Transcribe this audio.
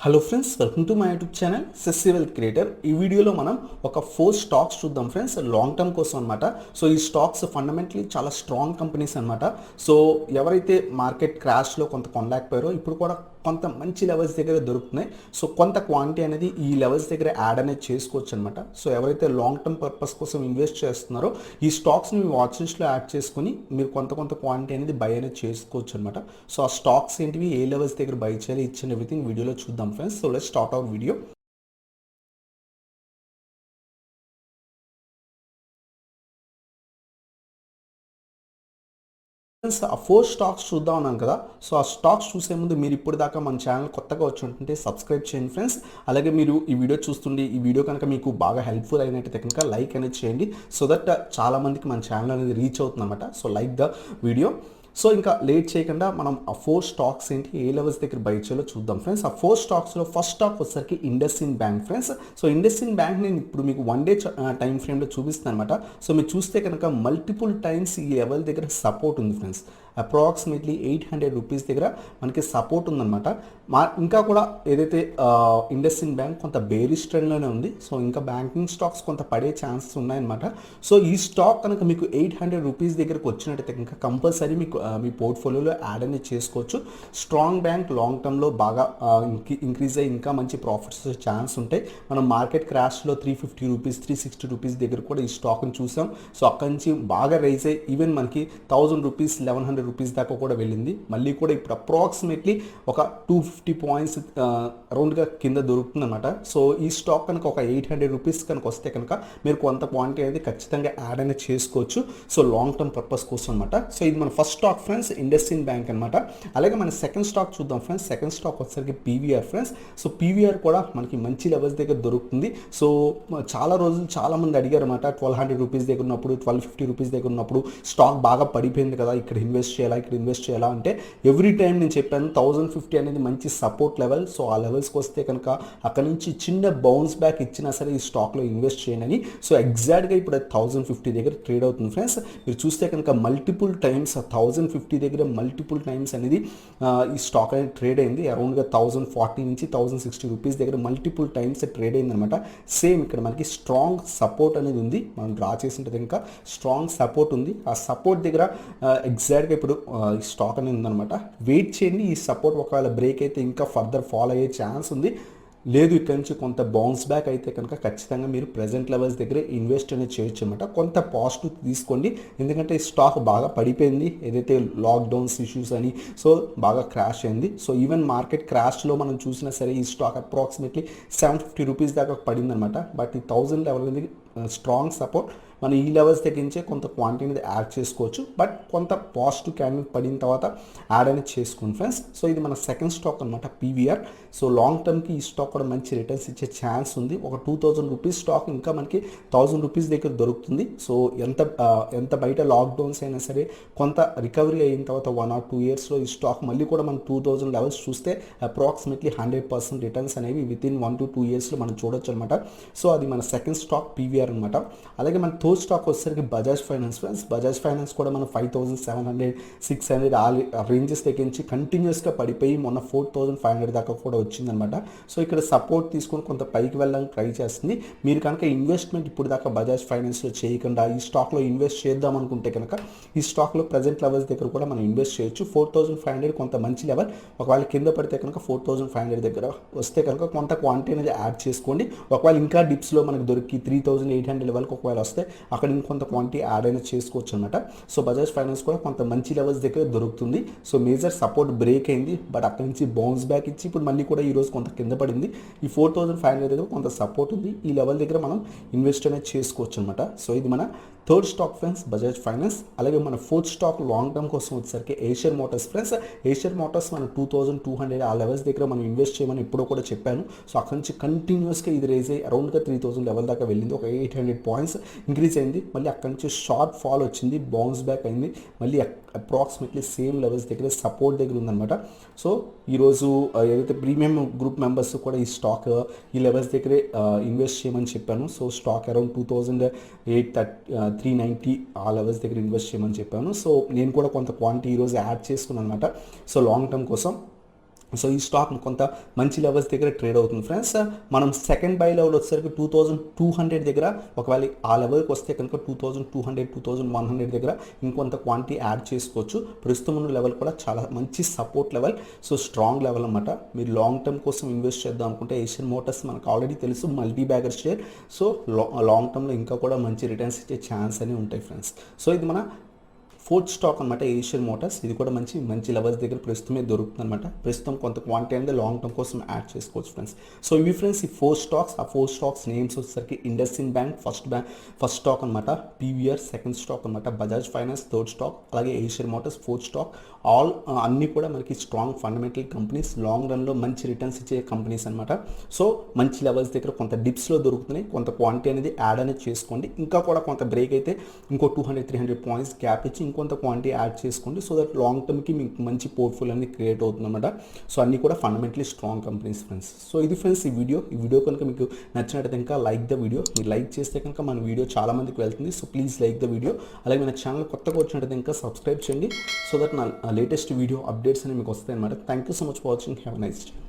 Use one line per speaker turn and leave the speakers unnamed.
Hello friends, welcome to my YouTube channel సెస్సి wealth creator. ఈ వీడియోలో మనం ఒక 4 స్టాక్స్ చూద్దాం ఫ్రెండ్స్, లాంగ్ టర్మ్ కోసం అనమాట. సో ఈ స్టాక్స్ ఫండమెంటలీ చాలా స్ట్రాంగ్ కంపెనీస్ అనమాట. సో ఎవరైతే మార్కెట్ క్రాష్లో కొంత కొనలేకపోయారో ఇప్పుడు కూడా కొంత మంచి లెవెల్స్ దగ్గర దొరుకుతున్నాయి. సో కొంత క్వాంటిటీ అనేది ఈ లెవెల్స్ దగ్గర యాడ్ అనేది చేసుకోవచ్చు అనమాట. సో ఎవరైతే లాంగ్ టర్మ్ పర్పస్ కోసం ఇన్వెస్ట్ చేస్తున్నారో ఈ స్టాక్స్ని మీ వాచ్ లిస్ట్లో యాడ్ చేసుకుని మీరు కొంత క్వాంటిటీ అనేది బై అనేది చేసుకోవచ్చు అనమాట. సో ఆ స్టాక్స్ ఏంటివి, ఏ లెవెల్స్ దగ్గర బై చేయాలి, ఇచ్చిన ఎవ్రీథింగ్ వీడియోలో చూద్దాం friends. So let's start our video. Friends, ఆ 4 స్టాక్స్ చూద్దాం అన్నాను కదా. సో ఆ స్టాక్స్ చూసే ముందు మీరు ఇప్పుడు దాకా మన ఛానల్ కొత్తగా వచ్చి ఉంటుంటే సబ్స్క్రైబ్ చేయండి ఫ్రెండ్స్. అలాగే మీరు ఈ వీడియో చూస్తుండే ఈ వీడియో కనుక మీకు బాగా హెల్ప్ఫుల్ అయినట్టయితే కనుక లైక్ అనేది చేయండి. సో దట్ చాలా మందికి మన ఛానల్ అనేది రీచ్ అవుతుంది అనమాట. So like the video. So ఇంకా లేట్ చేయకుండా మనం ఆ 4 స్టాక్స్ ఏంటి, ఏ లెవెల్స్ దగ్గర బై చేయాలో చూద్దాం ఫ్రెండ్స్. ఆ 4 స్టాక్స్లో ఫస్ట్ స్టాక్ వచ్చేసరికి IndusInd bank friends. So IndusInd bank నేను ఇప్పుడు మీకు 1 డే టైం ఫ్రేమ్లో చూపిస్తాను అనమాట. సో మీరు చూస్తే కనుక మల్టిపుల్ టైమ్స్ ఈ లెవెల్ దగ్గర సపోర్ట్ ఉంది ఫ్రెండ్స్. అప్రాక్సిమేట్లీ 800 రూపీస్ దగ్గర మనకి సపోర్ట్ ఉందన్నమాట. ఇంకా కూడా ఏదైతే ఇండస్ఇండ్ బ్యాంక్ కొంత బేరిష్ ట్రెండ్లోనే ఉంది. సో ఇంకా బ్యాంకింగ్ స్టాక్స్ కొంత పడే ఛాన్సెస్ ఉన్నాయన్నమాట. సో ఈ స్టాక్ కనుక మీకు 800 రూపీస్ దగ్గరకు వచ్చినట్టయితే కనుక కంపల్సరీ మీకు మీ పోర్ట్ఫోలియోలో యాడ్ అనేది చేసుకోవచ్చు. స్ట్రాంగ్ బ్యాంక్ లాంగ్ టర్మ్లో బాగా ఇంక్రీజ్ అయ్యి ఇంకా మంచి ప్రాఫిట్స్ ఛాన్స్ ఉంటాయి. మనం మార్కెట్ క్రాష్లో 350 రూపీస్ 360 రూపీస్ దగ్గర కూడా ఈ స్టాక్ని చూసాం. సో అక్కడి నుంచి బాగా రైజ్ అయ్యి ఈవెన్ మనకి 1000 రూపీస్ 1100 రూపీస్ దాకా కూడా వెళ్ళింది. మళ్ళీ కూడా ఇప్పుడు అప్రాక్సిమేట్లీ ఒక 250 పాయింట్స్ అరౌండ్గా కింద దొరుకుతుంది అనమాట. సో ఈ స్టాక్ కనుక ఒక 800 రూపీస్ కనుక వస్తే కనుక మీరు కొంత క్వాంటిటీ అనేది ఖచ్చితంగా యాడ్ అనేది చేసుకోవచ్చు. సో లాంగ్ టర్మ్ పర్పస్ కోసం అనమాట. సో ఇది మన first stock friends, IndusInd bank అనమాట. అలాగే మన సెకండ్ స్టాక్ చూద్దాం ఫ్రెండ్స్. సెకండ్ స్టాక్ వచ్చేసరికి పీవీఆర్ ఫ్రెండ్స్. సో పీవీఆర్ కూడా మనకి మంచి లెవెల్స్ దగ్గర దొరుకుతుంది. సో చాలా రోజులు చాలా మంది అడిగారు అనమాట, 1200 రూపీస్ దగ్గర ఉన్నప్పుడు 1250 రూపీస్ దగ్గర ఉన్నప్పుడు స్టాక్ బాగా పడిపోయింది కదా, ఇక్కడ ఇన్వెస్ట్ చేయాలా అంటే ఎవ్రీ టైం నేను చెప్పాను 1050 అనేది మంచి సపోర్ట్ లెవెల్. సో ఆ లెవెల్స్కి వస్తే కనుక అక్కడ నుంచి చిన్న బౌన్స్ బ్యాక్ ఇచ్చినా సరే ఈ స్టాక్లో ఇన్వెస్ట్ చేయనని. సో ఎగ్జాక్ట్గా ఇప్పుడు 1050 దగ్గర ట్రేడ్ అవుతుంది ఫ్రెండ్స్. మీరు చూస్తే కనుక మల్టిపుల్ టైమ్స్ 1050 దగ్గర మల్టిపుల్ టైమ్స్ అనేది ఈ స్టాక్ అనేది ట్రేడ్ అయింది. అరౌండ్గా 1040 నుంచి 1060 రూపీస్ దగ్గర మల్టిపుల్ టైమ్స్ ట్రేడ్ అయింది అనమాట. సేమ్ ఇక్కడ మనకి స్ట్రాంగ్ సపోర్ట్ అనేది ఉంది. మనం డ్రా చేసింటే ఇంకా స్ట్రాంగ్ సపోర్ట్ ఉంది. ఆ సపోర్ట్ దగ్గర ఎగ్జాక్ట్గా ఇప్పుడు ఈ స్టాక్ అనేది ఉందన్నమాట. వెయిట్ చేయండి, ఈ సపోర్ట్ ఒకవేళ బ్రేక్ అయితే ఇంకా ఫర్దర్ ఫాలో అయ్యే ఛాన్స్ ఉంది. లేదు ఇక్కడ నుంచి కొంత బౌన్స్ బ్యాక్ అయితే కనుక ఖచ్చితంగా మీరు ప్రెజెంట్ లెవెల్స్ దగ్గర ఇన్వెస్ట్ అనేది చేయొచ్చు అనమాట. కొంత పాజిటివ్ తీసుకోండి, ఎందుకంటే స్టాక్ బాగా పడిపోయింది. ఏదైతే లాక్డౌన్స్ ఇష్యూస్ అని సో బాగా క్రాష్ అయింది. సో ఈవెన్ మార్కెట్ క్రాష్లో మనం చూసినా సరే ఈ స్టాక్ అప్రాక్సిమేట్లీ 750 రూపీస్ దాకా పడింది అనమాట. బట్ ఈ 1000 లెవెల్ అనేది స్ట్రాంగ్ సపోర్ట్. మనం ఈ లెవెల్స్ తగ్గించే కొంత క్వాంటిటీ అనేది యాడ్ చేసుకోవచ్చు. బట్ కొంత పాజిటివ్ క్యాండిల్ పడిన తర్వాత యాడ్ అనేది చేసుకోండి ఫ్రెండ్స్. సో ఇది మన సెకండ్ స్టాక్ అనమాట, పీవీఆర్. సో లాంగ్ టర్మ్కి ఈ స్టాక్ కూడా మంచి రిటర్న్స్ ఇచ్చే ఛాన్స్ ఉంది. ఒక 2000 రూపీస్ స్టాక్ ఇంకా మనకి 1000 రూపీస్ దగ్గర దొరుకుతుంది. సో ఎంత బయట లాక్డౌన్స్ అయినా సరే కొంత రికవరీ అయిన తర్వాత 1 or 2 ఇయర్స్లో ఈ స్టాక్ మళ్ళీ కూడా మనం 2000 లెవెల్స్ చూస్తే అప్రాక్సిమేట్లీ 100% రిటర్న్స్ అనేవి వితిన్ 1 to 2 ఇయర్స్లో మనం చూడొచ్చు అనమాట. సో అది మన సెకండ్ స్టాక్ పీవీఆర్ అనమాట. అలాగే మన థర్డ్ స్టాక్ వచ్చేసరికి Bajaj finance friends. Bajaj finance కూడా మనం 5700 600 ఆ రేంజెస్ తగ్గించి కంటిన్యూస్గా పడిపోయి మొన్న 4500 దాకా కూడా వచ్చిందనమాట. సో ఇక్కడ సపోర్ట్ తీసుకొని కొంత పైకి వెళ్ళడానికి ట్రై చేస్తుంది. మీరు కనుక ఇన్వెస్ట్మెంట్ ఇప్పుడు దాకా బజాజ్ ఫైనాన్స్లో చేయకుండా ఈ స్టాక్లో ఇన్వెస్ట్ చేద్దాం అనుకుంటే కనుక ఈ స్టాక్లో ప్రజెంట్ లెవెల్స్ దగ్గర కూడా మనం ఇన్వెస్ట్ చేయొచ్చు. 4500 కొంత మంచి లెవెల్. ఒకవేళ కింద పడితే కనుక 4500 దగ్గర వస్తే కనుక కొంత క్వాంటిటీ అనేది యాడ్ చేసుకోండి. ఒకవేళ ఇంకా డిప్స్లో మనకు దొరికి 3800 లెవెల్కి ఒకవేళ వస్తే అక్కడ ఇంకొంత క్వాంటిటీ యాడ్ అయినా చేసుకోవచ్చు అనమాట. సో బజాజ్ ఫైనాన్స్ కూడా కొంత మంచి లెవెల్స్ దగ్గర దొరుకుతుంది. సో మేజర్ సపోర్ట్ బ్రేక్ అయింది, బట్ అక్కడ నుంచి బౌన్స్ బ్యాక్ ఇచ్చి ఇప్పుడు మళ్ళీ కూడా ఈరోజు కొంత కింద పడింది. ఈ 4500 దగ్గర కొంత సపోర్ట్ ఉంది. ఈ లెవెల్ దగ్గర మనం ఇన్వెస్ట్ అనేది చేసుకోవచ్చు అనమాట. సో ఇది మన third stock friends, Bajaj finance. అలాగే మన ఫోర్త్ స్టాక్ లాంగ్ టర్మ్ కోసం వచ్చేసరికి Asian Motors friends. Asian Motors మనం 2200 ఆ లెవెల్స్ దగ్గర మనం ఇన్వెస్ట్ చేయమని ఎప్పుడో కూడా చెప్పాను. సో అక్కడ నుంచి కంటిన్యూస్గా ఇది రేజ్ అయ్యి అరౌండ్గా 3000 లెవెల్ దాకా వెళ్ళింది. ఒక 800 పాయింట్స్ ఇంక్రీజ్ అయింది. మళ్ళీ అక్కడ నుంచి షార్ట్ ఫాల్ వచ్చింది, బౌన్స్ బ్యాక్ అయింది. మళ్ళీ అప్రాక్సిమేట్లీ సేమ్ లెవెల్స్ దగ్గర సపోర్ట్ దగ్గర ఉందన్నమాట. సో ఈరోజు ఏదైతే ప్రీమియం గ్రూప్ మెంబర్స్ కూడా ఈ స్టాక్ ఈ లెవెల్స్ దగ్గరే ఇన్వెస్ట్ చేయమని చెప్పాను. సో స్టాక్ అరౌండ్ 390 ఆ లెవెల్స్ దగ్గర ఇన్వెస్ట్ చేయమని చెప్పాను. సో నేను కూడా కొంత క్వాంటిటీ ఈరోజు యాడ్ చేసుకున్నాను అనమాట. సో లాంగ్ టర్మ్ కోసం సో ఈ స్టాక్ కొంత మంచి లెవెల్స్ దగ్గర ట్రేడ్ అవుతుంది ఫ్రెండ్స్. మనం సెకండ్ బై లెవెల్ వచ్చేసరికి 2200 దగ్గర, ఒకవేళ ఆ లెవెల్కి వస్తే కనుక 2200 2100 దగ్గర ఇంకొంత క్వాంటిటీ యాడ్ చేసుకోవచ్చు. ప్రస్తుతం ఉన్న లెవెల్ కూడా చాలా మంచి support level, so strong level అనమాట. మీరు లాంగ్ టర్మ్ కోసం ఇన్వెస్ట్ చేద్దాం అనుకుంటే ఏషియన్ మోటార్స్ మనకు ఆల్రెడీ తెలుసు, multi bagger share. So long టర్మ్లో ఇంకా కూడా మంచి రిటర్న్స్ ఇచ్చే ఛాన్స్ అనేవి ఉంటాయి ఫ్రెండ్స్. సో ఇది మన ఫోర్త్ స్టాక్ అనమాట, ఏషియన్ మోటార్స్. ఇది కూడా మంచి లెవెల్స్ దగ్గర ప్రస్తుతమే దొరుకుతుంది అనమాట. ప్రస్తుతం కొంత క్వాంటిటీ అనేది లాంగ్ టర్మ్ కోసం యాడ్ చేసుకోవచ్చు ఫ్రెండ్స్. సో ఇవి ఫ్రెండ్స్ ఈ 4 స్టాక్స్. ఆ 4 స్టాక్స్ నేమ్స్ వచ్చేసరికి ఇండస్ఇండ్ బ్యాంక్ ఫస్ట్ స్టాక్ అనమాట, పీవీఆర్ సెకండ్ స్టాక్ అనమాట, బజాజ్ ఫైనాన్స్ థర్డ్ స్టాక్, అలాగే ఏషియన్ మోటార్స్ ఫోర్త్ స్టాక్. అన్నీ కూడా మనకి స్ట్రాంగ్ ఫండమెంటల్ కంపెనీస్, లాంగ్ రన్లో మంచి రిటర్న్స్ ఇచ్చే కంపెనీస్ అనమాట. సో మంచి లెవెల్స్ దగ్గర కొంత డిప్స్లో దొరుకుతున్నాయి, కొంత క్వాంటిటీ అనేది యాడ్ అనేది చేసుకోండి. ఇంకా కూడా కొంత బ్రేక్ అయితే ఇంకో 200-300 పాయింట్స్ గ్యాప్ ఇచ్చి కొంత క్వాంటిటీ యాడ్ చేసుకోండి. సో దట్ లాంగ్ టర్మ్కి మీకు మంచి పోర్ట్ఫోలియో అనేది క్రియేట్ అవుతుందన్నమాట. సో అన్నీ కూడా fundamentally strong companies friends. So ఇది ఫ్రెండ్స్ ఈ వీడియో కనుక మీకు నచ్చినట్టయితే ఇంకా లైక్ ద వీడియో. మీరు లైక్ చేస్తే కనుక మన వీడియో చాలా మందికి వెళ్తుంది. So please like the video. అలాగే మన ఛానల్ కొత్తగా వచ్చినట్టయితే ఇంకా సబ్స్క్రైబ్ చేయండి, సో దట్ నా లేటెస్ట్ వీడియో అప్డేట్స్ అనేవి మీకు వస్తాయి అనమాట. Thank you so much for watching. Have a nice day.